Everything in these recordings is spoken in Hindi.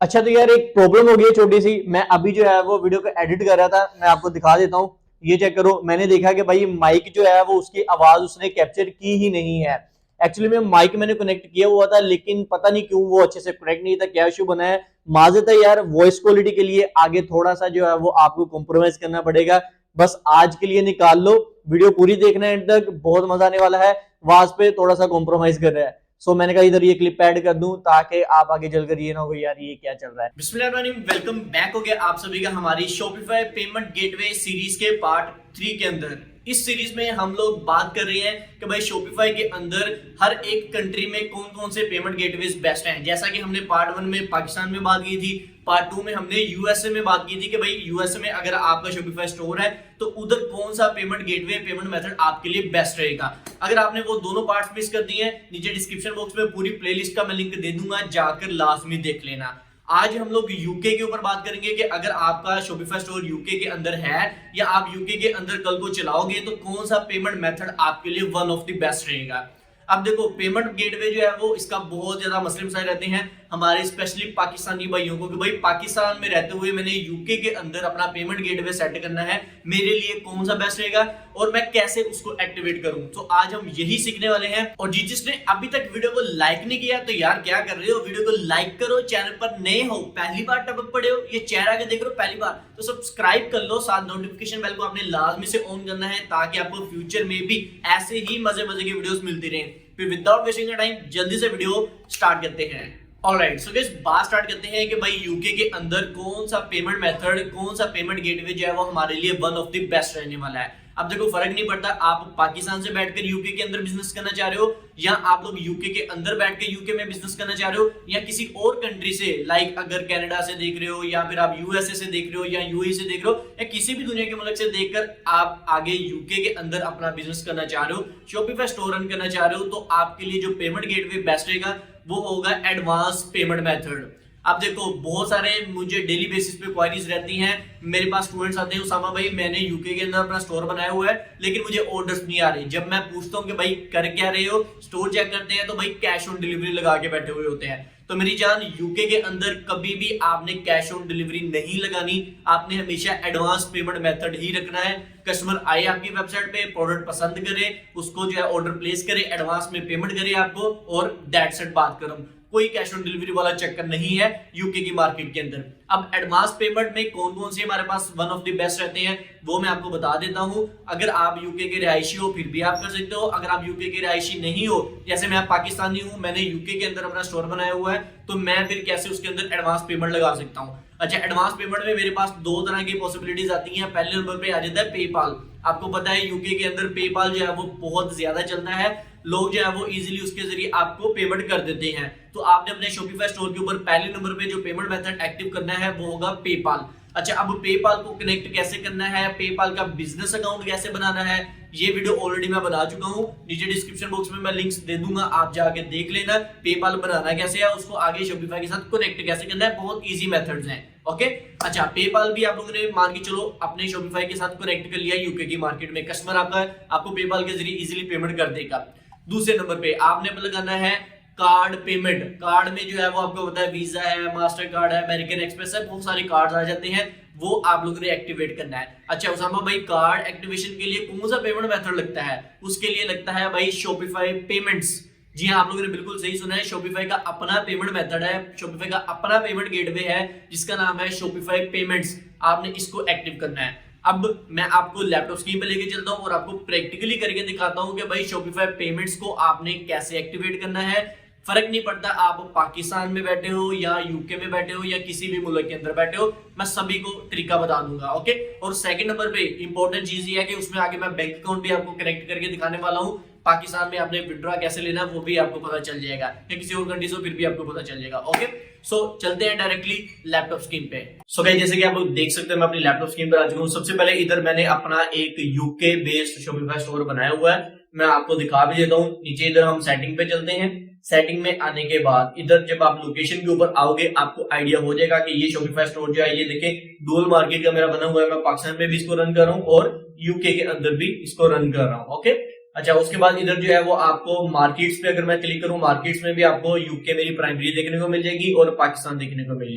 अच्छा, तो यार एक प्रॉब्लम हो गई है छोटी सी। मैं अभी जो है वो वीडियो को एडिट कर रहा था, मैं आपको दिखा देता हूँ। ये चेक करो, मैंने देखा कि भाई माइक जो है वो उसकी आवाज उसने कैप्चर की ही नहीं है। एक्चुअली में माइक मैंने कनेक्ट किया हुआ था, लेकिन पता नहीं क्यों वो अच्छे से कनेक्ट नहीं था। क्या इशू बना है? माजरत है यार, वॉइस क्वालिटी के लिए आगे थोड़ा सा जो है वो आपको कॉम्प्रोमाइज करना पड़ेगा। बस आज के लिए निकाल लो, वीडियो पूरी देखना है एंड तक, बहुत मजा आने वाला है। आवाज पे थोड़ा सा कॉम्प्रोमाइज कर रहा है। मैंने कहा इधर ये क्लिप ऐड कर दूं ताकि आप आगे चलकर ये ना हो यार ये क्या चल रहा है। बिस्मिल्लाहिर्रहमानिर्रहीम, वेलकम बैक हो गया आप सभी का हमारी शॉपिफाई पेमेंट गेटवे सीरीज के पार्ट 3 के अंदर। इस सीरीज में हम लोग बात कर रहे हैं कि भाई शॉपिफाई के अंदर हर एक कंट्री में कौन कौन से पेमेंट गेटवेज बेस्ट हैं। जैसा कि हमने पार्ट 1 में पाकिस्तान में बात की थी, पार्ट 2 में हमने यूएसए में बात की थी कि भाई यूएसए में अगर आपका शॉपिफाई स्टोर है तो उधर कौन सा पेमेंट गेटवे पेमेंट मेथड आपके लिए बेस्ट रहेगा। अगर आपने वो दोनों पार्ट्स मिस कर दिए हैं, नीचे डिस्क्रिप्शन बॉक्स में पूरी प्लेलिस्ट का मैं लिंक दे दूंगा, जाकर लाजमी देख लेना। आज हम लोग यूके के ऊपर बात करेंगे कि अगर आपका शॉपिफाई स्टोर यूके के अंदर है या आप यूके के अंदर कल को चलाओगे तो कौन सा पेमेंट मेथड आपके लिए वन ऑफ द बेस्ट रहेगा। अब देखो, पेमेंट गेटवे जो है वो इसका बहुत ज्यादा मसले मसाइल रहते हैं हमारे स्पेशली पाकिस्तानी भाइयों को कि भाई पाकिस्तान में रहते हुए मैंने यूके के अंदर अपना पेमेंट गेटवे सेट करना है, मेरे लिए कौन सा बेस्ट रहेगा और मैं कैसे उसको एक्टिवेट करूं। तो आज हम यही सीखने वाले हैं। और जिसने अभी तक वीडियो को लाइक नहीं किया तो यार क्या कर रहे हो, वीडियो को लाइक करो। चैनल पर नए हो, पहली बार टपक पड़े हो, ये चेहरा के देख रहे हो पहली बार, तो सब्सक्राइब कर लो। साथ नोटिफिकेशन बेल को आपने लाजमी से ऑन करना है ताकि आपको फ्यूचर में भी ऐसे ही मजे मजे की वीडियोस मिलती रहें। फिर विदाउट वेस्टिंग टाइम जल्दी से वीडियो स्टार्ट करते हैं। ऑलराइट, सो गाइस बात स्टार्ट करते हैं कि भाई यूके के अंदर कौन सा पेमेंट मेथड, कौन सा पेमेंट गेटवे जो है वो हमारे लिए वन ऑफ द बेस्ट रहने वाला है। अब देखो, फर्क नहीं पड़ता आप पाकिस्तान से बैठकर यूके के अंदर बिजनेस करना चाह रहे हो या आप लोग यूके के अंदर बैठ के यूके में बिजनेस करना चाह रहे हो या किसी और कंट्री से, लाइक अगर कनाडा से देख रहे हो या फिर आप यूएसए से देख रहे हो या यूएई से देख रहे हो या किसी भी दुनिया के मुल्क से देखकर आप आगे यूके के अंदर अपना बिजनेस करना चाह रहे हो, शॉपिफाई स्टोर रन करना चाह रहे हो, तो आपके लिए जो पेमेंट गेटवे बेस्ट रहेगा वो होगा एडवांस पेमेंट मेथड। अब देखो, बहुत सारे मुझे डेली बेसिस पे क्वारीज रहती हैं, मेरे पास स्टूडेंट्स आते हैं, उसामा भाई मैंने यूके के अंदर अपना स्टोर बनाया हुआ है लेकिन मुझे ऑर्डर्स नहीं आ रहे। जब मैं पूछता हूं कि भाई कर क्या रहे हो, स्टोर चेक करते हैं तो भाई कैश ऑन डिलीवरी लगा के बैठे हुए होते हैं। तो मेरी जान, यूके के अंदर कभी भी आपने कैश ऑन डिलीवरी नहीं लगानी, आपने हमेशा एडवांस पेमेंट मेथड ही रखना है। कस्टमर आए आपकी वेबसाइट पे, प्रोडक्ट पसंद करे, उसको जो है ऑर्डर प्लेस करे, एडवांस में पेमेंट करे आपको और दैट्स इट, बात करूं। कोई कैश ऑन डिलीवरी वाला चक्कर नहीं है यूके की मार्केट के अंदर। अब एडवांस पेमेंट में कौन कौन से हमारे पास वन ऑफ द बेस्ट रहते हैं वो मैं आपको बता देता हूं। अगर आप यूके के रिहायशी हो फिर भी आप कर सकते हो, अगर आप यूके के रिहायशी नहीं हो, जैसे मैं पाकिस्तानी हूं, मैंने यूके के अंदर अपना स्टोर बनाया हुआ है, तो मैं फिर कैसे उसके अंदर एडवांस पेमेंट लगा सकता हूं। अच्छा, एडवांस पेमेंट में मेरे पास दो तरह की पॉसिबिलिटीज आती हैं। पहले नंबर पे आ जाता है पेपाल। आपको पता है यूके के अंदर पेपाल जो है वो बहुत ज्यादा चलता है, लोग जो है वो इजीली उसके जरिए आपको पेमेंट कर देते हैं। तो आपने अपने शॉपिफाई स्टोर के ऊपर पहले नंबर पे जो पेमेंट मेथड एक्टिव करना है वो होगा पेपाल। अच्छा, अब पेपाल को कनेक्ट कैसे करना है, पेपाल का बिजनेस अकाउंट कैसे बनाना है, ये वीडियो ऑलरेडी मैं बना चुका हूं, नीचे डिस्क्रिप्शन बॉक्स में मैं लिंक्स दे दूंगा, आप जाके देख लेना। पेपाल बनाना कैसे है, उसको आगे शॉपिफाई के साथ कनेक्ट कैसे करना है, बहुत इजी मेथड्स हैं। ओके, अच्छा, पेपाल भी आप लोगों ने मान के चलो अपने शॉपिफाई के साथ कनेक्ट कर लिया यूके की मार्केट में, कस्टमर आपको पेपाल के जरिए इजीली पेमेंट कर देगा। दूसरे नंबर पे आपने लगाना है कार्ड पेमेंट। कार्ड में जो है वो आपको पता है वीजा है, मास्टर कार्ड है, अमेरिकन एक्सप्रेस है, बहुत सारे कार्ड आ जाते हैं, वो आप लोगों ने एक्टिवेट करना है। अच्छा उसामा भाई, कार्ड एक्टिवेशन के लिए कौन सा पेमेंट मेथड लगता है? उसके लिए लगता है भाई शॉपिफाई पेमेंट्स। जी हाँ, आप लोगों ने बिल्कुल सही सुना है, शॉपिफाई का अपना पेमेंट मेथड है, शॉपिफाई का अपना पेमेंट गेटवे है जिसका नाम है शॉपिफाई पेमेंट्स। आपने इसको एक्टिव करना है। अब मैं आपको लैपटॉप स्क्रीन पे लेके चलता हूं और आपको प्रैक्टिकली करके दिखाता हूं कि भाई शॉपिफाई पेमेंट्स को आपने कैसे एक्टिवेट करना है। फर्क नहीं पड़ता आप पाकिस्तान में बैठे हो या यूके में बैठे हो या किसी भी मुल्क के अंदर बैठे हो, मैं सभी को तरीका बता दूंगा। ओके, और सेकंड नंबर पे इंपॉर्टेंट चीज ये है कि उसमें आगे मैं बैंक अकाउंट भी आपको कनेक्ट करके दिखाने वाला हूं। पाकिस्तान में आपने विड्रॉ कैसे लेना वो भी आपको पता चल जाएगा, या किसी और कंट्री से फिर भी आपको पता चल जाएगा। ओके, सो चलते हैं डायरेक्टली लैपटॉप स्क्रीन पे। सो गाइस, जैसे कि आप लोग देख सकते हैं मैं अपनी लैपटॉप स्क्रीन पर आ चुका हूं। सबसे पहले इधर मैंने अपना एक यूके बेस्ड शॉपिफाई स्टोर बनाया हुआ है, मैं आपको दिखा भी देता हूं। नीचे इधर हम सेटिंग पे चलते हैं। सेटिंग में आने के बाद इधर जब आप लोकेशन के ऊपर आओगे आपको आइडिया हो जाएगा कि ये शॉपिफाई स्टोर जो है ये देखें डुअल मार्केट का मेरा बना हुआ है, मैं पाकिस्तान में भी इसको रन कर रहा हूँ और यूके के अंदर भी इसको रन कर रहा हूँ। ओके, अच्छा, उसके बाद इधर जो है वो आपको मार्केट्स पे अगर मैं क्लिक करूं, मार्केट्स में भी आपको यूके मेरी प्राइमरी देखने को मिल जाएगी और पाकिस्तान देखने को मिल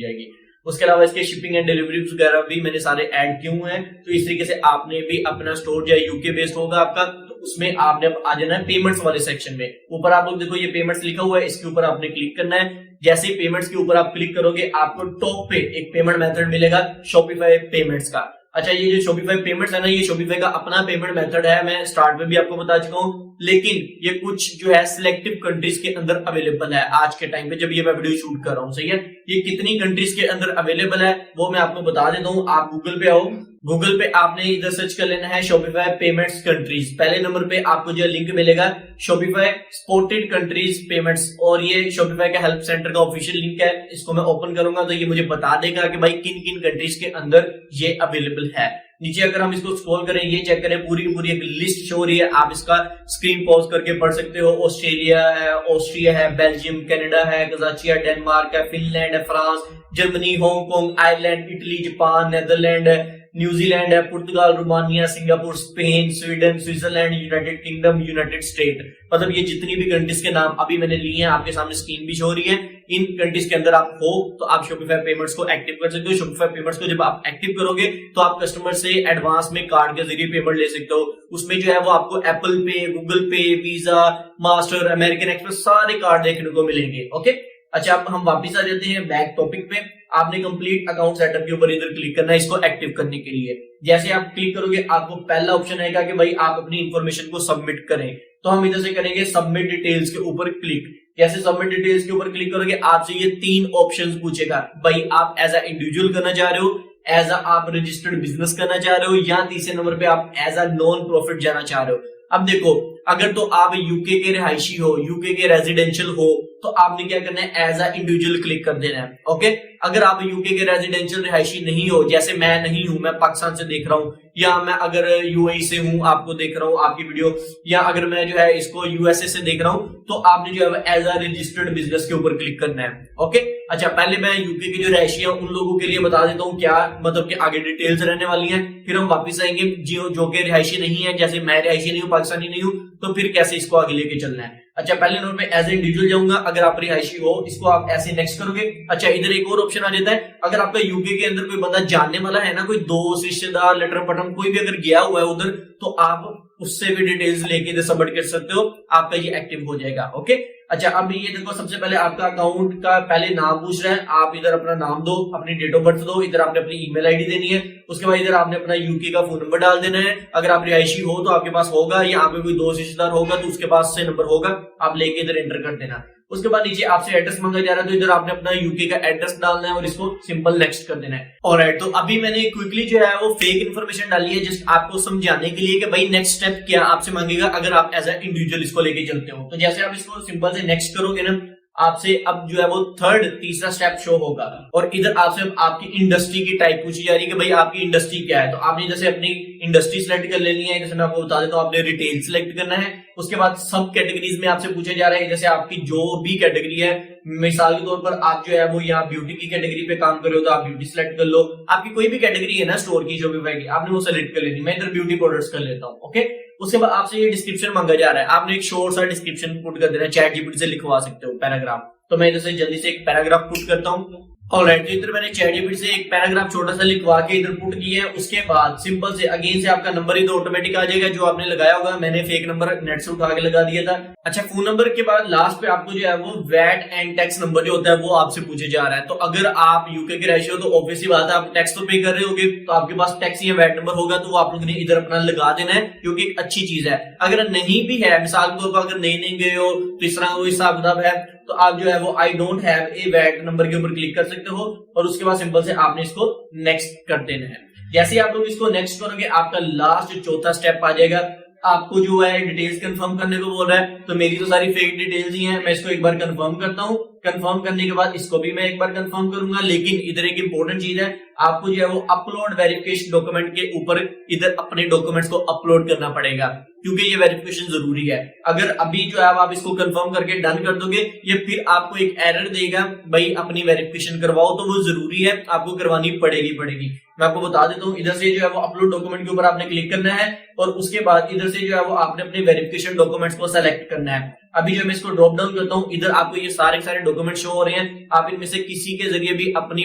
जाएगी। उसके अलावा इसके शिपिंग एंड डिलीवरी वगैरह भी मैंने सारे ऐड किए हुए हैं। तो इस तरीके से आपने भी अपना स्टोर जो है यूके बेस्ड होगा आपका, तो उसमें आपने अब आ जाना है पेमेंट्स वाले सेक्शन में। ऊपर आप लोग देखो ये पेमेंट्स लिखा हुआ है, इसके ऊपर आपने क्लिक करना है। जैसे ही पेमेंट्स के ऊपर आप क्लिक करोगे आपको टॉप पे एक पेमेंट मेथड मिलेगा शॉपिफाई पेमेंट्स का। अच्छा, ये जो शॉपिफाई पेमेंट्स है ना, ये शॉपिफाई का अपना पेमेंट मेथड है, मैं स्टार्ट में भी आपको बता चुका हूं, लेकिन ये कुछ जो है सिलेक्टिव कंट्रीज के अंदर अवेलेबल है आज के टाइम पे जब ये मैं वीडियो शूट कर रहा हूं। सही है, ये कितनी कंट्रीज के अंदर अवेलेबल है वो मैं आपको बता देता हूं। आप गूगल पे आओ, गूगल पे आपने इधर सर्च कर लेना है शॉपिफाई पेमेंट्स कंट्रीज। पहले नंबर पे आपको जो लिंक मिलेगा शॉपिफाई स्पोर्टेड कंट्रीज पेमेंट्स, और ये शॉपिफाई का हेल्प सेंटर का ऑफिशियल लिंक है। इसको मैं ओपन करूंगा तो ये मुझे बता देगा कि भाई किन किन कंट्रीज के अंदर ये अवेलेबल है। नीचे अगर हम इसको स्क्रॉल करें, ये चेक करें, पूरी पूरी एक लिस्ट शो हो रही है, आप इसका स्क्रीन पॉज करके पढ़ सकते हो। ऑस्ट्रेलिया है, ऑस्ट्रिया है, बेल्जियम, कनाडा है, कजाकिया, डेनमार्क है, फिनलैंड है, France, Germany, Hong Kong, Ireland, Italy, Japan, Netherland है, न्यूजीलैंड है, पुर्तगाल, Romania, Singapore, Spain, Sweden, Switzerland, United Kingdom, United State. मतलब ये जितनी भी कंट्रीज के नाम अभी मैंने लिए हैं, आपके सामने स्क्रीन भी शो हो रही है। इन कंट्रीज के अंदर आप हो तो आप शॉपिफाई पेमेंट्स को एक्टिव कर सकते हो। शॉपिफाई पेमेंट्स को जब आप एक्टिव करोगे तो आप कस्टमर से एडवांस में कार्ड के जरिए पेमेंट ले सकते हो। उसमें जो है वो आपको एप्पल पे, गूगल पे, वीजा, मास्टर, अमेरिकन एक्सप्रेस सारे कार्ड देखने को मिलेंगे। ओके, अच्छा अब हम वापस आ जाते हैं बैक टॉपिक पे। आपने कंप्लीट अकाउंट सेटअप के ऊपर इधर क्लिक करना है इसको एक्टिव करने के लिए। जैसे आप क्लिक करोगे आपको पहला ऑप्शन आएगा कि भाई आप अपनी इंफॉर्मेशन को सबमिट करें, तो हम इधर से करेंगे सबमिट डिटेल्स के ऊपर क्लिक। जैसे सबमिट डिटेल्स के ऊपर क्लिक करोगे आपसे ये 3 ऑप्शंस पूछेगा, भाई आप एज अ इंडिविजुअल करना चाह रहे हो, एज अ आप रजिस्टर्ड बिजनेस करना चाह रहे हो, या तीसरे नंबर पे आप एज अ नॉन प्रॉफिट जाना चाह रहे हो। अब देखो, अगर तो आप यूके के रिहायशी हो, यूके के रेजिडेंशियल हो, तो आपने क्या करना है, एज अ इंडिविजुअल क्लिक कर देना है। ओके, अगर आप यूके के रेजिडेंशियल रिहायशी नहीं हो, जैसे मैं नहीं हूं, मैं पाकिस्तान से देख रहा हूं, या मैं अगर यूएई से हूं, आपको देख रहा हूं आपकी वीडियो, या अगर मैं जो है इसको यूएसए से देख रहा हूं, तो आपने जो है एज अ रजिस्टर्ड बिजनेस के ऊपर क्लिक करना है। ओके, अच्छा पहले मैं यूके के जो रिहायशी है उन लोगों के लिए बता देता हूँ क्या मतलब कि आगे डिटेल्स रहने वाली हैं, फिर हम वापस आएंगे जो के रिहायशी नहीं है, जैसे मैं रिहायशी नहीं हूँ, पाकिस्तानी नहीं हूँ, तो फिर कैसे इसको आगे लेके चलना है। अच्छा, पहले नंबर पे एज ए इंडिविजुअल जाऊंगा, अगर आप रिहायशी हो इसको आप ऐसे नेक्स्ट करोगे। अच्छा, इधर एक और ऑप्शन आ जाता है, अगर आपका यूके के अंदर कोई बंदा जानने वाला है ना, कोई दोस्त, रिश्तेदार, लेटर पटम कोई भी अगर गया हुआ है उधर, तो आप उससे भी डिटेल्स लेके इधर सबमिट कर सकते हो, आपका ये एक्टिव हो जाएगा। ओके, अच्छा अब ये देखो, सबसे पहले आपका अकाउंट का पहले नाम पूछ रहा है, आप इधर अपना नाम दो, अपनी डेट ऑफ बर्थ दो, इधर आपने अपनी ईमेल आईडी देनी है, उसके बाद इधर आपने अपना यूके का फोन नंबर डाल देना है। अगर आप रिहायशी हो तो आपके पास होगा, या आप कोई दोस्त रिश्तेदार होगा तो उसके पास से नंबर होगा, आप लेके इधर एंटर कर देना। उसके बाद नीचे आपसे एड्रेस मांगा जा रहा है, तो इधर आपने अपना यूके का एड्रेस डालना है और इसको सिंपल नेक्स्ट कर देना है। ऑलराइट, तो अभी मैंने क्विकली जो है वो फेक इन्फॉर्मेशन डाली है जस्ट आपको समझाने के लिए कि भाई नेक्स्ट स्टेप क्या आपसे मांगेगा अगर आप एज ए इंडिविजुअल इसको लेके चलते हो। तो जैसे आप इसको सिंपल से नेक्स्ट करोगे ना, आपसे अब जो है वो तीसरा स्टेप शो होगा, और इधर आपसे अब आपकी इंडस्ट्री की टाइप पूछी जा रही है कि भाई आपकी इंडस्ट्री क्या है। तो आपने जैसे अपनी इंडस्ट्री सिलेक्ट कर लेनी है, जैसे मैं आपको बता देता हूं, आपने रिटेल सिलेक्ट करना है। उसके बाद सब कैटेगरीज में आपसे पूछे जा रहे हैं, जैसे आपकी जो भी कैटेगरी है, मिसाल के तौर पर आप जो है वो यहाँ ब्यूटी की कैटेगरी पे काम कर रहे हो तो आप ब्यूटी सिलेक्ट कर लो। आपकी कोई भी कैटेगरी है ना स्टोर की, शॉपिफाई की, आपने वो सिलेक्ट कर लेनी। मैं इधर ब्यूटी प्रोडक्ट्स कर लेता हूँ। ओके, उसके बाद आपसे ये डिस्क्रिप्शन मांगा जा रहा है, आपने एक शॉर्ट सा डिस्क्रिप्शन पुट कर देना है, चैट जीपीटी से लिखवा सकते हो पैराग्राफ। तो मैं इधर से जल्दी से एक पैराग्राफ पुट करता हूँ। ऑलराइट, तो इधर मैंने चैट जीपीटी से एक पैराग्राफ छोटा सा लिखवा के इधर पुट किया है। उसके बाद सिंपल से अगेन से आपका नंबर इधर ऑटोमेटिक आ जाएगा जो आपने लगाया होगा। मैंने फेक नंबर नेट से उठा के लगा दिया था। अच्छा, फोन नंबर के बाद लास्ट पे आपको जो है वो वैट एंड टैक्स नंबर जो होता है वो आपसे पूछे जा रहा है। तो अगर आप यूके के रहते हो तो ऑब्वियसली बात है आप टैक्स तो पे कर रहे होगे, तो आपके पास टैक्स या वैट नंबर होगा, तो वो आप लोगों ने इधर अपना लगा देना है, क्योंकि एक अच्छी चीज है। अगर नहीं भी है, मिसाल के तौर पर अगर नहीं गए हो तो इस तरह हिसाब किताब है, तो आप जो है वो I don't have a VAT number के ऊपर क्लिक कर सकते हो, और उसके बाद सिंपल से आपने इसको नेक्स्ट कर देना है। जैसे आप लोग इसको नेक्स्ट करोगे आपका लास्ट चौथा स्टेप आ जाएगा। आपको जो है डिटेल्स कंफर्म करने को बोल रहा है, तो मेरी तो सारी फेक डिटेल्स ही हैं। मैं इसको एक बार कंफर्म करता हूं, कंफर्म करने के बाद इसको भी मैं एक बार कंफर्म करूंगा। लेकिन इधर एक इंपॉर्टेंट चीज है, आपको जो है वो अपलोड वेरिफिकेशन डॉक्यूमेंट के ऊपर इधर अपने डॉक्यूमेंट्स को अपलोड करना पड़ेगा, क्योंकि ये वेरिफिकेशन जरूरी है। अगर अभी जो है आप इसको कंफर्म करके डन कर दोगे, ये फिर आपको एक एरर देगा, भाई अपनी वेरिफिकेशन करवाओ, तो वो जरूरी है, आपको करवानी पड़ेगी। मैं आपको बता देता हूँ, इधर से जो है वो अपलोड डॉक्यूमेंट के ऊपर आपने क्लिक करना है और उसके बाद इधर से जो है वो आपने अपने वेरिफिकेशन डॉक्यूमेंट्स को सेलेक्ट करना है। अभी जो मैं इसको ड्रॉप डाउन करता हूँ, इधर आपको ये सारे डॉक्यूमेंट शो हो रहे हैं, आप इनमें से किसी के जरिए भी अपनी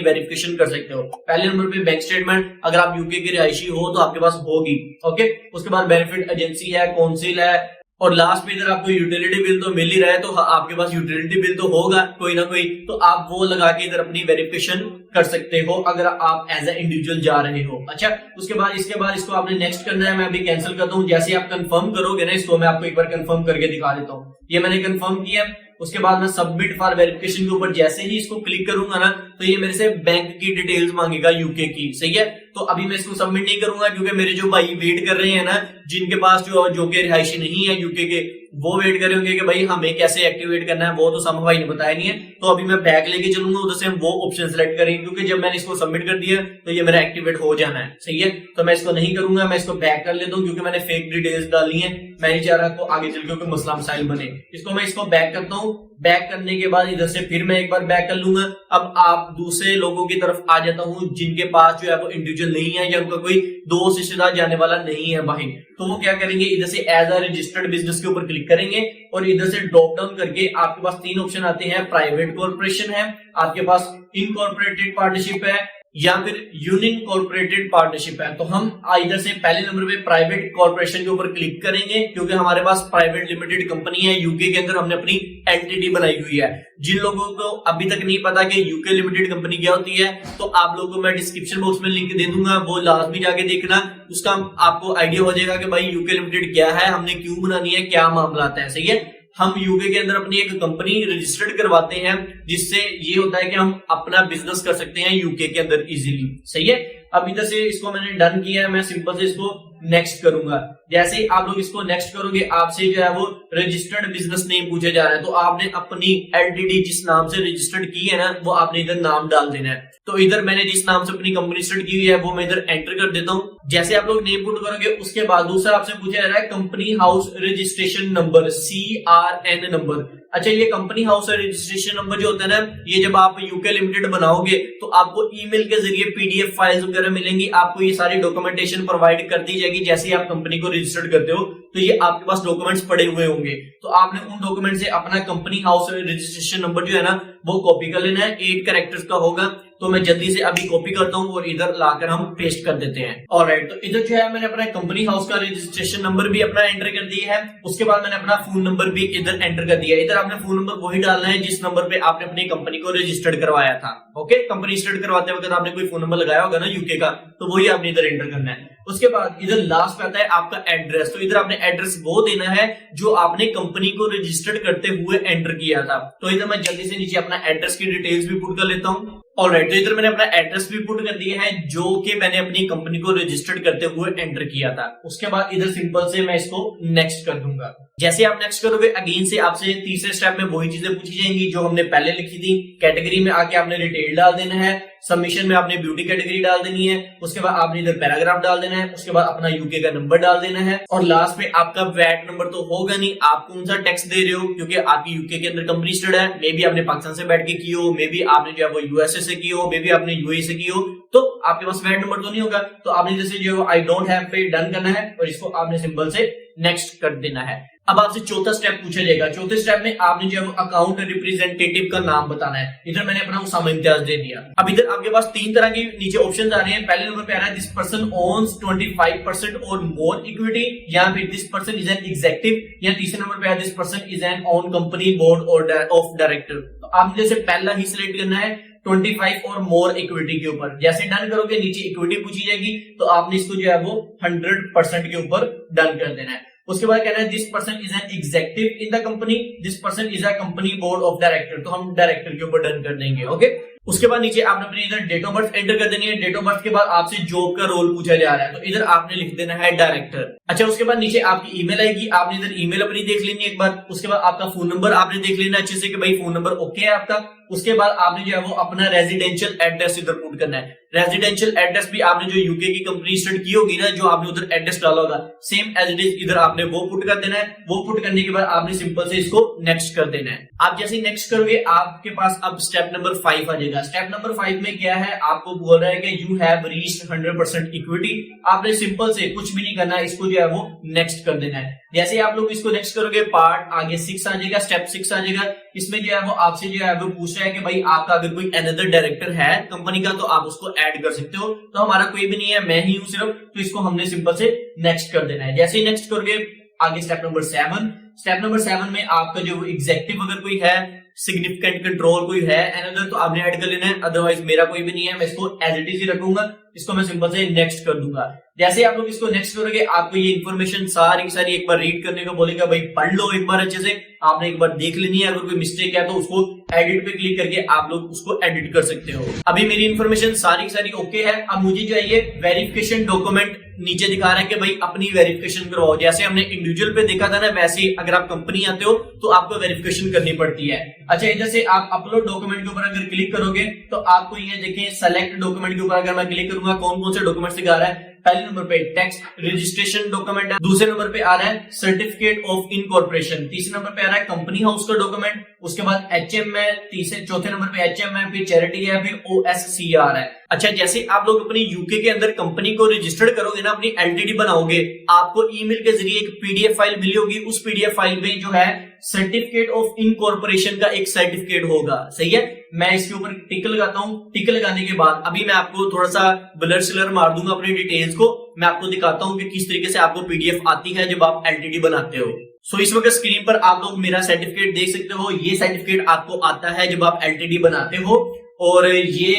वेरिफिकेशन कर सकते हो। पहले नंबर पे बैंक स्टेटमेंट, अगर आप यूके के रिहायशी हो तो आपके पास होगी, ओके। उसके बाद बेनिफिट एजेंसी है, काउंसिल है, और लास्ट में इधर आपको यूटिलिटी बिल तो मिल ही रहा है, तो आपके पास यूटिलिटी बिल तो होगा कोई ना कोई, तो आप वो लगा के इधर अपनी वेरिफिकेशन कर सकते हो अगर आप एज ए इंडिविजुअल जा रहे हो। अच्छा, उसके बाद इसको आपने नेक्स्ट करना है। मैं अभी कैंसिल करता हूँ। जैसे आप कंफर्म करोगे ना इसको, मैं आपको एक बार कंफर्म करके दिखा देता हूँ। ये मैंने कंफर्म किया, उसके बाद मैं सबमिट फॉर वेरिफिकेशन के ऊपर जैसे ही इसको क्लिक करूंगा ना, तो ये मेरे से बैंक की डिटेल्स मांगेगा यूके की, सही है। तो अभी मैं इसको सबमिट नहीं करूंगा, क्योंकि मेरे जो भाई वेट कर रहे हैं ना, जिनके पास जो के रिहायशी नहीं है यूके के, वो वेट कर रहे होंगे कि भाई हमें कैसे एक्टिवेट करना है, वो तो सम भाई ने बताया नहीं है। तो अभी मैं बैक लेके चलूंगा, उधर से हम वो ऑप्शन सेलेक्ट करेंगे, क्योंकि जब मैंने इसको सबमिट कर दिया तो ये मेरा एक्टिवेट हो जाना है, सही है। तो मैं इसको नहीं करूंगा, मैं इसको बैक कर लेता हूँ, क्योंकि मैंने फेक डिटेल्स डाली है, मैं नहीं चाह रहा को आगे चल के कोई मसला मसाइल बने। इसको बैक करता हूँ। बैक करने के बाद इधर से फिर मैं एक बार बैक कर लूंगा। अब आप दूसरे लोगों की तरफ आ जाता हूँ, जिनके पास जो है वो इंडिविजुअल नहीं है या उनका कोई दोस्त रिश्तेदार जाने वाला नहीं है भाई, तो वो क्या करेंगे, इधर से एज अ रजिस्टर्ड बिजनेस के ऊपर क्लिक करेंगे और इधर से ड्रॉप डाउन करके आपके पास 3 ऑप्शन आते हैं। प्राइवेट कॉर्पोरेशन है, आपके पास इनकॉर्पोरेटेड पार्टनरशिप है, या फिर यूनियन कॉर्पोरेटेड पार्टनरशिप है। तो हम इधर से पहले नंबर पे प्राइवेट कॉर्पोरेशन के ऊपर क्लिक करेंगे, क्योंकि हमारे पास प्राइवेट लिमिटेड कंपनी है, यूके के अंदर हमने अपनी एंटिटी बनाई हुई है। जिन लोगों को अभी तक नहीं पता कि यूके लिमिटेड कंपनी क्या होती है, तो आप लोगों को मैं डिस्क्रिप्शन बॉक्स में लिंक दे दूंगा, वो लाजमी जाके देखना, उसका आपको आइडिया हो जाएगा कि भाई यूके लिमिटेड क्या है, हमने क्यों बनानी है, क्या मामला आता है, सही है। हम यूके के अंदर अपनी एक कंपनी रजिस्टर्ड करवाते हैं, जिससे ये होता है कि हम अपना बिजनेस कर सकते हैं यूके के अंदर इजीली, सही है। अब इधर से इसको मैंने डन किया है, मैं सिंपल से इसको नेक्स्ट करूंगा। जैसे ही आप लोग इसको नेक्स्ट करोगे, आपसे जो है वो रजिस्टर्ड बिजनेस नेम पूछा जा रहा है, तो आपने अपनी एलटीडी जिस नाम से रजिस्टर्ड की है ना, वो आपने इधर नाम डाल देना है। तो इधर मैंने जिस नाम से अपनी कंपनी रजिस्टर्ड की हुई है वो मैं इधर एंटर कर देता हूँ। जैसे आप लोग नेम पुट करोगे, उसके बाद दूसरा आपसे पूछा जा रहा है company house registration number, CRN number. अच्छा, ये कंपनी हाउस रजिस्ट्रेशन नंबर जो होता है ना, ये जब आप यूके लिमिटेड बनाओगे तो आपको ईमेल के जरिए PDF फाइल्स वगैरह मिलेंगी, आपको ये सारी डॉक्यूमेंटेशन प्रोवाइड कर दी जाएगी। जैसे ही आप कंपनी को रजिस्टर्ड करते हो तो ये आपके पास डॉक्यूमेंट्स पड़े हुए होंगे, तो आपने उन डॉक्यूमेंट से अपना कंपनी हाउस रजिस्ट्रेशन नंबर जो है ना वो कॉपी कर लेना है। 8 कैरेक्टर्स का होगा, तो मैं जल्दी से अभी कॉपी करता हूँ और इधर लाकर हम पेस्ट कर देते हैं। ऑलराइट, तो इधर जो है मैंने अपना कंपनी हाउस का रजिस्ट्रेशन नंबर भी अपना एंटर कर दिया है। उसके बाद मैंने अपना फोन नंबर भी इधर एंटर कर दिया है। इधर आपने फोन नंबर वही डालना है जिस नंबर पे आपने अपनी कंपनी को रजिस्टर्ड करवाया था। ओके, कंपनी रजिस्टर्ड करवाते वक्त आपने कोई फोन नंबर लगाया होगा ना यूके का, तो वही आपने इधर एंटर करना है। उसके बाद इधर लास्ट पे आता है आपका एड्रेस। तो इधर आपने एड्रेस वो देना है जो आपने कंपनी को रजिस्टर्ड करते हुए एंटर किया था। तो इधर मैं जल्दी से नीचे अपना एड्रेस की डिटेल्स भी पुट कर लेता हूँ। ऑलराइट, तो इधर मैंने अपना एड्रेस भी पुट कर दिया है जो कि मैंने अपनी कंपनी को रजिस्टर्ड करते हुए एंटर किया था। उसके बाद इधर सिंपल से मैं इसको नेक्स्ट कर दूंगा। जैसे आप नेक्स्ट करोगे, अगेन से आपसे तीसरे स्टेप में वही चीजें पूछी जाएंगी जो हमने पहले लिखी थी। कैटेगरी में आके आपने रिटेल डाल देना है, सबमिशन में आपने ब्यूटी कैटेगरी डाल देनी है, उसके बाद आपने इधर पैराग्राफ डाल देना है, उसके बाद अपना यूके का नंबर डाल देना है, और लास्ट में आपका वैट नंबर तो होगा नहीं, आप कौन सा टैक्स दे रहे हो, क्योंकि आपकी यूके के अंदर कंपनी रजिस्टर्ड है। मे बी आपने पाकिस्तान से बैठ के की हो, मे बी आपने जो है वो यूएसए से की हो, मे बी आपने यूएई से की हो, तो आपके पास वैट नंबर तो नहीं होगा। तो आपने जैसे जो आई डोंट हैव पे डन करना है और इसको आपने सिंपल से नेक्स्ट कर देना है। अब आपसे चौथा स्टेप पूछा जाएगा। चौथे स्टेप में आपने जो है अकाउंट रिप्रेजेंटेटिव का नाम बताना है। इधर मैंने अपना उसामा इम्तियाज दे दिया। अब इधर आपके पास 3 तरह के नीचे ऑप्शंस आ रहे हैं। पहले नंबर पे आ रहा है दिस पर्सन ओन्स 25% और मोर इक्विटी, या फिर this person is an executive, या तीसरे नंबर पे है this person is N one company board of director. तो आपने जैसे पहला ही सिलेक्ट करना है 25 और मोर इक्विटी के ऊपर। जैसे डन करोगे नीचे इक्विटी पूछी जाएगी, तो आपने इसको जो है वो 100% के ऊपर डन कर देना है। उसके बाद कहना है this person is an executive in the company, this person is a company board of director, तो हम डायरेक्टर के ऊपर डन कर देंगे। ओके, उसके बाद नीचे आपने अपनी इधर डेट ऑफ बर्थ एंटर कर देनी है। डेट ऑफ बर्थ के बाद आपसे जॉब का रोल पूछा जा रहा है, तो इधर आपने लिख देना है डायरेक्टर। अच्छा, उसके बाद नीचे आपकी ईमेल आएगी, आपने इधर ईमेल अपनी देख लेनी है एक बार। उसके बाद आपका फोन नंबर आपने देख लेना अच्छे से कि भाई फोन नंबर ओके है आपका। उसके बाद आपने जो है वो अपना रेजिडेंशियल एड्रेस इधर पुट करना है। रेजिडेंशियल एड्रेस भी आपने जो यूके की कंपनी स्टार्ट की होगी ना, जो आपने उधर एड्रेस डाला होगा, सेम एज इट इज इधर आपने वो पुट कर देना है। वो पुट करने के बाद आपने सिंपल से इसको नेक्स्ट कर देना है। आप जैसे ही नेक्स्ट करोगे आपके पास अब स्टेप नंबर 5 आ जाएगा। स्टेप नंबर 5 में क्या है, आपको बोल रहा है कि यू हैव रीच्ड 100% इक्विटी। आपने सिंपल से कुछ भी नहीं करना है, इसको जो है वो नेक्स्ट कर देना है। जैसे ही आप लोग इसको नेक्स्ट करोगे पार्ट आगे 6 आ जाएगा, स्टेप 6 आ जाएगा। इसमें जो है वो आपसे जो है वो पूछ रहा है कि भाई आपका अगर कोई अनदर डायरेक्टर है कंपनी का तो आप उसको ऐड कर सकते हो। तो हमारा कोई भी नहीं है, मैं ही हूं सिर्फ, तो इसको हमने सिंपल से नेक्स्ट कर देना है। जैसे ही नेक्स्ट करोगे आगे स्टेप नंबर 7। स्टेप नंबर 7 में आपका जो एग्जेक्टिव अगर कोई है, सिग्निफिकेंट कंट्रोल कोई है अनदर, तो आपने ऐड कर लेना है। अदरवाइज मेरा कोई भी नहीं है, मैं इसको एज इट इज ही रखूंगा। इसको मैं सिंपल से नेक्स्ट कर दूंगा। जैसे आप लोग इसको नेक्स्ट करोगे आपको ये इन्फॉर्मेशन सारी सारी एक बार रीड करने को बोलेगा, भाई पढ़ लो एक बार अच्छे से, आपने एक बार देख लेनी है। अगर कोई मिस्टेक है तो उसको एडिट पे क्लिक करके आप लोग उसको एडिट कर सकते हो। अभी मेरी इन्फॉर्मेशन सारी सारी ओके है। अब मुझे जो है ये वेरिफिकेशन डॉक्यूमेंट नीचे दिखा रहा है कि भाई अपनी वेरिफिकेशन करवाओ। जैसे हमने इंडिविजुअल पे देखा था ना, वैसे ही अगर आप कंपनी आते हो तो आपको वेरिफिकेशन करनी पड़ती है। अच्छा, इधर से आप अपलोड डॉक्यूमेंट के ऊपर अगर क्लिक करोगे तो आपको ये देखें सेलेक्ट डॉक्यूमेंट के ऊपर अगर मैं क्लिक करूंगा कौन कौन से डॉक्यूमेंट दिखा रहा है। पहले नंबर पे टैक्स रजिस्ट्रेशन डॉक्यूमेंट है, दूसरे नंबर पे आ रहा है सर्टिफिकेट ऑफ इनकॉर्पोरेशन, तीसरे नंबर पे आ रहा है कंपनी हाउस का डॉक्यूमेंट, उसके बाद एचएम है, चौथे नंबर पे एचएम है, फिर चैरिटी है, फिर ओएससीआर है। अच्छा, जैसे आप लोग अपनी यूके के अंदर कंपनी को रजिस्टर्ड करोगे ना, अपनी एलटीडी बनाओगे, आपको ईमेल के जरिए एक पीडीएफ फाइल मिली होगी। उस पीडीएफ फाइल में जो है सर्टिफिकेट ऑफ इनकॉर्पोरेशन का एक सर्टिफिकेट होगा। सही है, मैं इसके ऊपर टिक लगाता हूं। टिक लगाने के बाद अभी मैं आपको थोड़ा सा ब्लर सिलर मार दूंगा अपनी डिटेल्स को। मैं आपको दिखाता हूं कि किस तरीके से आपको पीडीएफ आती है जब आप एलटीडी बनाते हो। सो इस वक्त स्क्रीन पर आप लोग मेरा सर्टिफिकेट देख सकते हो। ये सर्टिफिकेट आपको आता है जब आप एलटीडी बनाते हो, और ये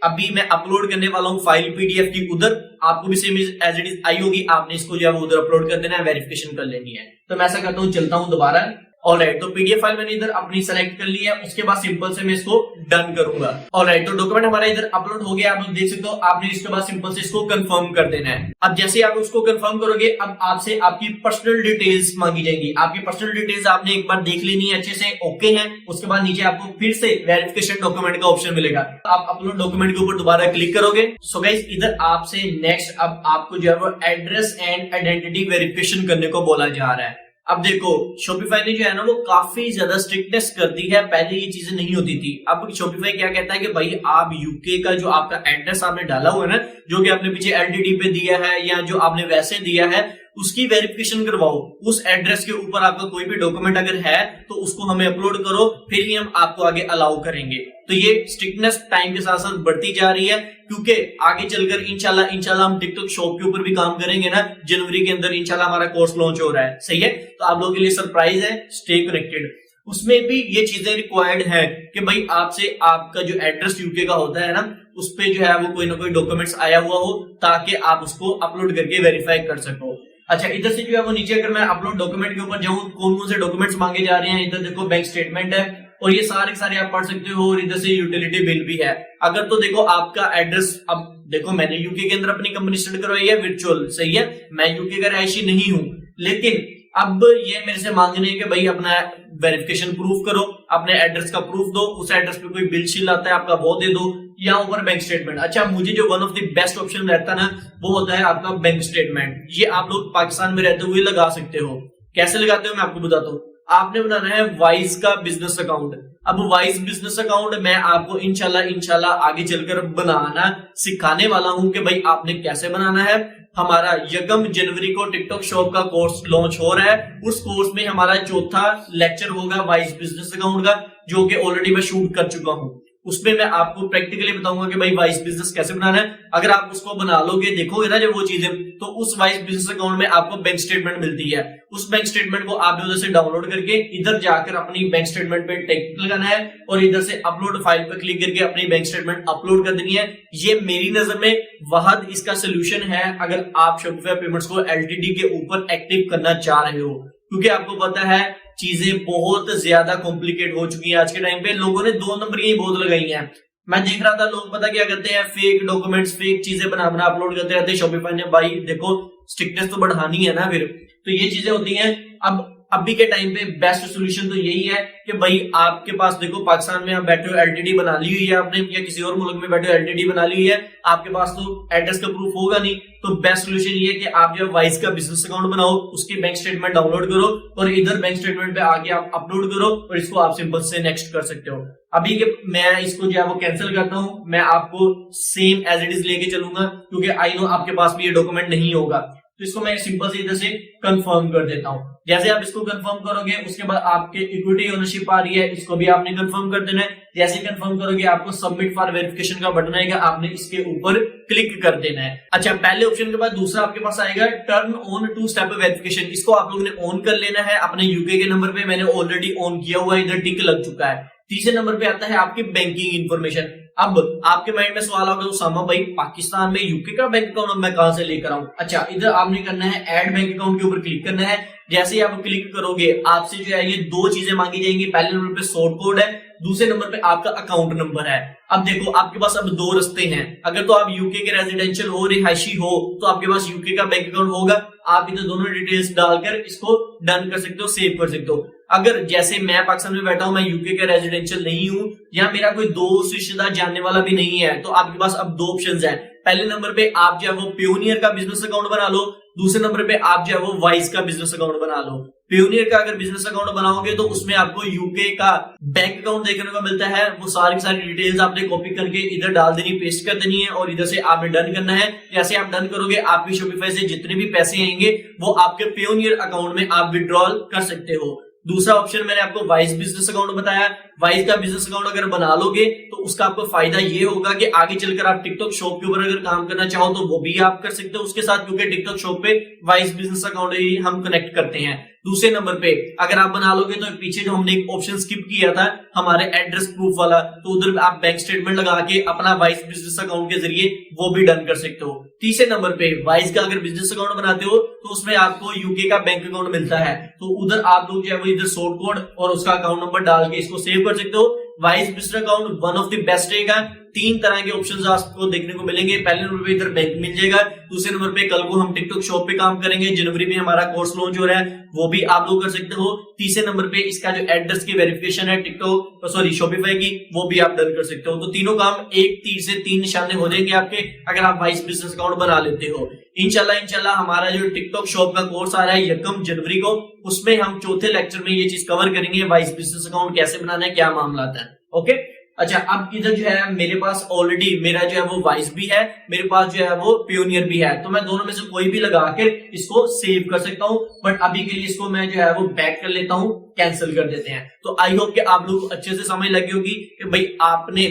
अभी मैं अपलोड करने वाला हूं फाइल पीडीएफ की उधर। आपको भी सेम एज इट इज आई होगी, आपने इसको जो है उधर अपलोड कर देना है, वेरिफिकेशन कर लेनी है। तो मैं ऐसा करता हूं, चलता हूं दोबारा। ऑलराइट, तो पीडीएफ फाइल मैंने इधर अपनी सेलेक्ट कर ली है। उसके बाद सिंपल से मैं इसको डन करूंगा। ऑलराइट, तो डॉक्यूमेंट हमारा इधर अपलोड हो गया, आप लोग देख सकते हो। आपने इसके बाद सिंपल से इसको कंफर्म कर देना है। अब जैसे आप उसको कंफर्म करोगे, अब आपसे आपकी पर्सनल डिटेल्स मांगी जाएंगी। आपकी पर्सनल डिटेल्स आपने एक बार देख लेनी है अच्छे से, ओके है। उसके बाद नीचे आपको फिर से वेरिफिकेशन डॉक्यूमेंट का ऑप्शन मिलेगा, आप अपलोड डॉक्यूमेंट के ऊपर दोबारा क्लिक करोगे। सो गाइस, इधर आपसे नेक्स्ट अब आपको जो है वो एड्रेस एंड आइडेंटिटी वेरिफिकेशन करने को बोला जा रहा है। अब देखो, शॉपिफाई ने जो है ना वो काफी ज्यादा स्ट्रिक्टनेस कर दी है। पहले ये चीजें नहीं होती थी। अब शॉपिफाई क्या कहता है कि भाई आप यूके का जो आपका एड्रेस आपने डाला हुआ है ना, जो कि आपने पीछे एलटीडी पे दिया है या जो आपने वैसे दिया है, उसकी वेरिफिकेशन करवाओ। उस एड्रेस के ऊपर आपका कोई भी डॉक्यूमेंट अगर है तो उसको हमें अपलोड करो, फिर ही हम आपको आगे अलाउ करेंगे। तो ये स्ट्रिक्टनेस टाइम के साथ साथ बढ़ती जा रही है, क्योंकि आगे चलकर इंशाल्लाह हम टिकटॉक शॉप के ऊपर भी काम करेंगे ना। जनवरी के अंदर इंशाल्लाह हमारा कोर्स लॉन्च हो रहा है। सही है, तो आप लोगों के लिए सरप्राइज है, स्टे कनेक्टेड। उसमें भी ये चीजें रिक्वायर्ड है कि भाई आपसे आपका जो एड्रेस यूके का होता है ना, उस पे जो है वो कोई ना कोई डॉक्यूमेंट्स आया हुआ हो, ताकि आप उसको अपलोड करके वेरीफाई कर सको। अच्छा, इधर से जो है वो नीचे अगर मैं अपलोड डॉक्यूमेंट के ऊपर जाऊं, कौन कौन से डॉक्यूमेंट्स मांगे जा रहे हैं, इधर देखो बैंक स्टेटमेंट है, और ये सारे सारे आप पढ़ सकते हो। और इधर से यूटिलिटी बिल भी है। अगर तो देखो आपका एड्रेस, अब देखो मैंने यूके के अंदर अपनी कंपनी स्टार्ट करवाई है वर्चुअल, सही है, मैं यूके का रहायशी नहीं हूं, लेकिन अब ये मेरे से मांगने कि भाई अपना वेरिफिकेशन प्रूफ करो, अपने एड्रेस का प्रूफ दो, उस एड्रेस पे कोई बिल शील आता है आपका वो दे दो, या ऊपर बैंक स्टेटमेंट। अच्छा, मुझे जो one of the best option रहता है ना, वो होता है आपका बैंक स्टेटमेंट। ये आप लोग पाकिस्तान में रहते हुए लगा सकते हो। कैसे लगाते हो मैं आपको बताता हूँ। आपने बनाना है वाइज का बिजनेस अकाउंट। अब वाइज बिजनेस अकाउंट मैं आपको इंशाल्लाह आगे चलकर बनाना सिखाने वाला हूं कि भाई आपने कैसे बनाना है। हमारा 1 जनवरी को टिकटॉक शॉप का कोर्स लॉन्च हो रहा है। उस कोर्स में हमारा चौथा लेक्चर होगा वाइज बिजनेस अकाउंट का, जो कि ऑलरेडी मैं शूट कर चुका हूं। उसमें मैं आपको प्रैक्टिकली बताऊंगा कि भाई वाइज बिजनेस कैसे बनाना है। अगर आप उसको बना लोगे, देखोगे ना जब वो चीजें, तो उस वाइज बिजनेस अकाउंट में आपको बैंक स्टेटमेंट मिलती है। उस बैंक स्टेटमेंट को आपने उधर से डाउनलोड करके इधर जाकर अपनी बैंक स्टेटमेंट पे टिक लगाना है, और इधर से अपलोड फाइल पे क्लिक करके अपनी बैंक स्टेटमेंट अपलोड कर देनी है। ये मेरी नजर में वहद इसका सोल्यूशन है, अगर आप शॉपिफाई पेमेंट्स को एलटीडी के ऊपर एक्टिव करना चाह रहे हो। क्योंकि आपको पता है चीजें बहुत ज्यादा कॉम्प्लिकेट हो चुकी है आज के टाइम पे। लोगों ने 2 नंबर ही बहुत लगाई हैं। मैं देख रहा था लोग पता क्या करते हैं, फेक डॉक्यूमेंट्स फेक चीजें बना बना अपलोड करते रहते हैं शॉपिफाई ने। भाई देखो स्ट्रिक्टनेस तो बढ़ानी है ना, फिर तो ये चीजें होती हैं। अब अभी के टाइम पे बेस्ट सोल्यूशन तो यही है कि भाई आपके पास देखो पाकिस्तान में आप बैठे हो एलटीडी बना ली हुई है आपने, या किसी और मुल्क में बैठे हो एलटीडी बना ली हुई है, आपके पास तो एड्रेस का प्रूफ होगा नहीं। तो बेस्ट सोल्यूशन ये है कि आप जो वाइज का बिजनेस अकाउंट बनाओ, उसके बैंक स्टेटमेंट डाउनलोड करो और इधर बैंक स्टेटमेंट पे आके आप अपलोड करो और इसको आप सिंपल से नेक्स्ट कर सकते हो। अभी के मैं इसको जो है वो कैंसिल करता हूं, मैं आपको सेम एज इट इज लेके चलूंगा क्योंकि आई नो आपके पास भी ये डॉक्यूमेंट नहीं होगा। तो इसको मैं सिंपल से इधर से कंफर्म कर देता हूं। जैसे आप इसको कंफर्म करोगे उसके बाद आपके इक्विटी ओनरशिप आ रही है, इसको भी आपने कंफर्म कर देना है। जैसे कंफर्म करोगे आपको सबमिट फॉर वेरिफिकेशन का बटन आएगा, आपने इसके ऊपर क्लिक कर देना है। अच्छा, पहले ऑप्शन के बाद दूसरा आपके पास आएगा turn on two step verification. इसको आप लोगों ने ऑन कर लेना है अपने यूके के नंबर पे। मैंने ऑलरेडी ऑन किया हुआ है, इधर टिक लग चुका है। तीसरे नंबर पे आता है आपकी बैंकिंग इंफॉर्मेशन। अब आपके माइंड में सवाल होगा उसामा भाई पाकिस्तान में यूके का बैंक अकाउंट मैं कहां से लेकर आऊं। अच्छा, इधर आपने करना है ऐड बैंक अकाउंट के ऊपर क्लिक करना है। जैसे ही आप क्लिक करोगे आपसे जो है ये दो चीजें मांगी जाएंगी। पहले नंबर पे सोर्ट कोड है, दूसरे नंबर पे आपका अकाउंट नंबर है। अब देखो आपके पास अब दो रास्ते हैं। अगर तो आप यूके के रेजिडेंशियल हो, रिहायशी हो, तो आपके पास यूके का बैंक अकाउंट होगा। आप इधर दोनों डिटेल्स डालकर इसको डन कर सकते हो, सेव कर सकते हो। अगर जैसे मैं पाकिस्तान में बैठा हूं, मैं यूके का रेजिडेंशियल नहीं हूं या मेरा कोई दोस्त रिश्तेदार जानने वाला भी नहीं है, तो आपके पास अब दो ऑप्शंस हैं। पहले नंबर पे आप जो है वो प्योनियर का बिजनेस अकाउंट बना लो, दूसरे नंबर पे आप जो है वो वाइज का बिजनेस अकाउंट बना लो। प्योनियर का अगर बिजनेस अकाउंट बनाओगे तो उसमें आपको यूके का बैंक अकाउंट देखने को मिलता है। वो सारी की सारी डिटेल्स आपने कॉपी करके इधर डाल देनी, पेस्ट कर देनी है और इधर से आपने डन करना है। जैसे आप डन करोगे आपकी शॉपिफाई से जितने भी पैसे आएंगे वो आपके प्योनियर अकाउंट में आप विड्रॉल कर सकते हो। दूसरा ऑप्शन मैंने आपको वाइज बिजनेस अकाउंट बताया। वाइज का बिजनेस अकाउंट अगर बना लोगे तो उसका आपको फायदा ये होगा कि आगे चलकर आप टिकटॉक शॉप के ऊपर अगर काम करना चाहो तो वो भी आप कर सकते हो उसके साथ, क्योंकि टिकटॉक शॉप पे वाइज बिजनेस अकाउंट ही हम कनेक्ट करते हैं। दूसरे नंबर पे अगर आप बना लोगे तो पीछे जो हमने एक ऑप्शन स्किप किया था हमारे एड्रेस प्रूफ वाला, तो उधर आप बैंक स्टेटमेंट लगा के अपना वाइज बिजनेस अकाउंट के जरिए वो भी डन कर सकते हो। तीसरे नंबर पे वाइज का अगर बिजनेस अकाउंट बनाते हो तो उसमें आपको यूके का बैंक अकाउंट मिलता है, तो उधर आप लोग जो है वो इधर सोर्ट कोड और उसका अकाउंट नंबर डाल के इसको सेव कर सकते हो। Wise business account one of the best रहेगा। तीन तरह के ऑप्शंस आपको देखने को मिलेंगे। पहले नंबर पे इधर बैंक मिल जाएगा, दूसरे नंबर पे कल को हम टिकटॉक शॉप पे काम करेंगे, जनवरी में हमारा कोर्स लॉन्च हो रहा है, वो भी आप लोग कर सकते हो। तीसरे नंबर पे इसका जो एड्रेस की वेरिफिकेशन है टिकटॉक शॉपिफाई की, वो भी आप डन कर सकते हो। तो तीनों काम एक तीर से तीन निशाने हो जाएंगे आपके अगर आप वाइज बिजनेस अकाउंट बना लेते हो। इंशाल्लाह हमारा जो टिकटॉक शॉप का कोर्स आ रहा है 1 जनवरी को, उसमें हम चौथे लेक्चर में ये चीज कवर करेंगे, वाइज बिजनेस अकाउंट कैसे बनाना है, क्या मामला है। ओके, अच्छा अब इधर जो है मेरे पास ऑलरेडी मेरा जो है वो वाइज भी है, मेरे पास जो है वो प्योनियर भी है, तो मैं दोनों में से कोई भी लगा के इसको सेव कर सकता हूं। बट अभी के लिए इसको मैं जो है वो बैक कर लेता हूं, कैंसिल कर देते हैं। तो आई होप कि आप लोग अच्छे से समझ लगी होगी कि भाई आपने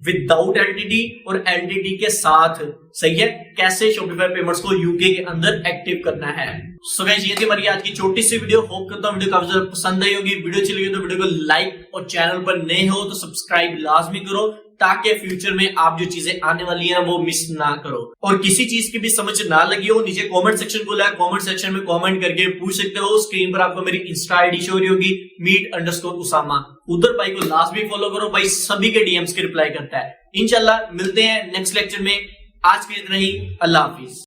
विदाउट एलटीडी और एलटीडी के साथ, सही है, कैसे शॉपिफाई पेमेंट्स को यूके के अंदर एक्टिव करना है। सो गाइस ये थी हमारी आज की छोटी सी वीडियो। होप करता हूं वीडियो काफी ज्यादा पसंद आई होगी। वीडियो अच्छी लगी तो वीडियो को लाइक और चैनल पर नए हो तो सब्सक्राइब लाजमी करो, ताकि फ्यूचर में आप जो चीजें आने वाली हैं वो मिस ना करो। और किसी चीज की भी समझ ना लगी हो, नीचे कमेंट सेक्शन खुला है, कमेंट सेक्शन में कमेंट करके पूछ सकते हो। स्क्रीन पर आपको मेरी इंस्टा आईडी शो हो रही होगी meet_usama, उधर भाई को लाजमी फॉलो करो, भाई सभी के डीएम्स के रिप्लाई करता है। इंशाल्लाह मिलते हैं नेक्स्ट लेक्चर में। आज के लिए इतना ही, अल्लाह हाफिज।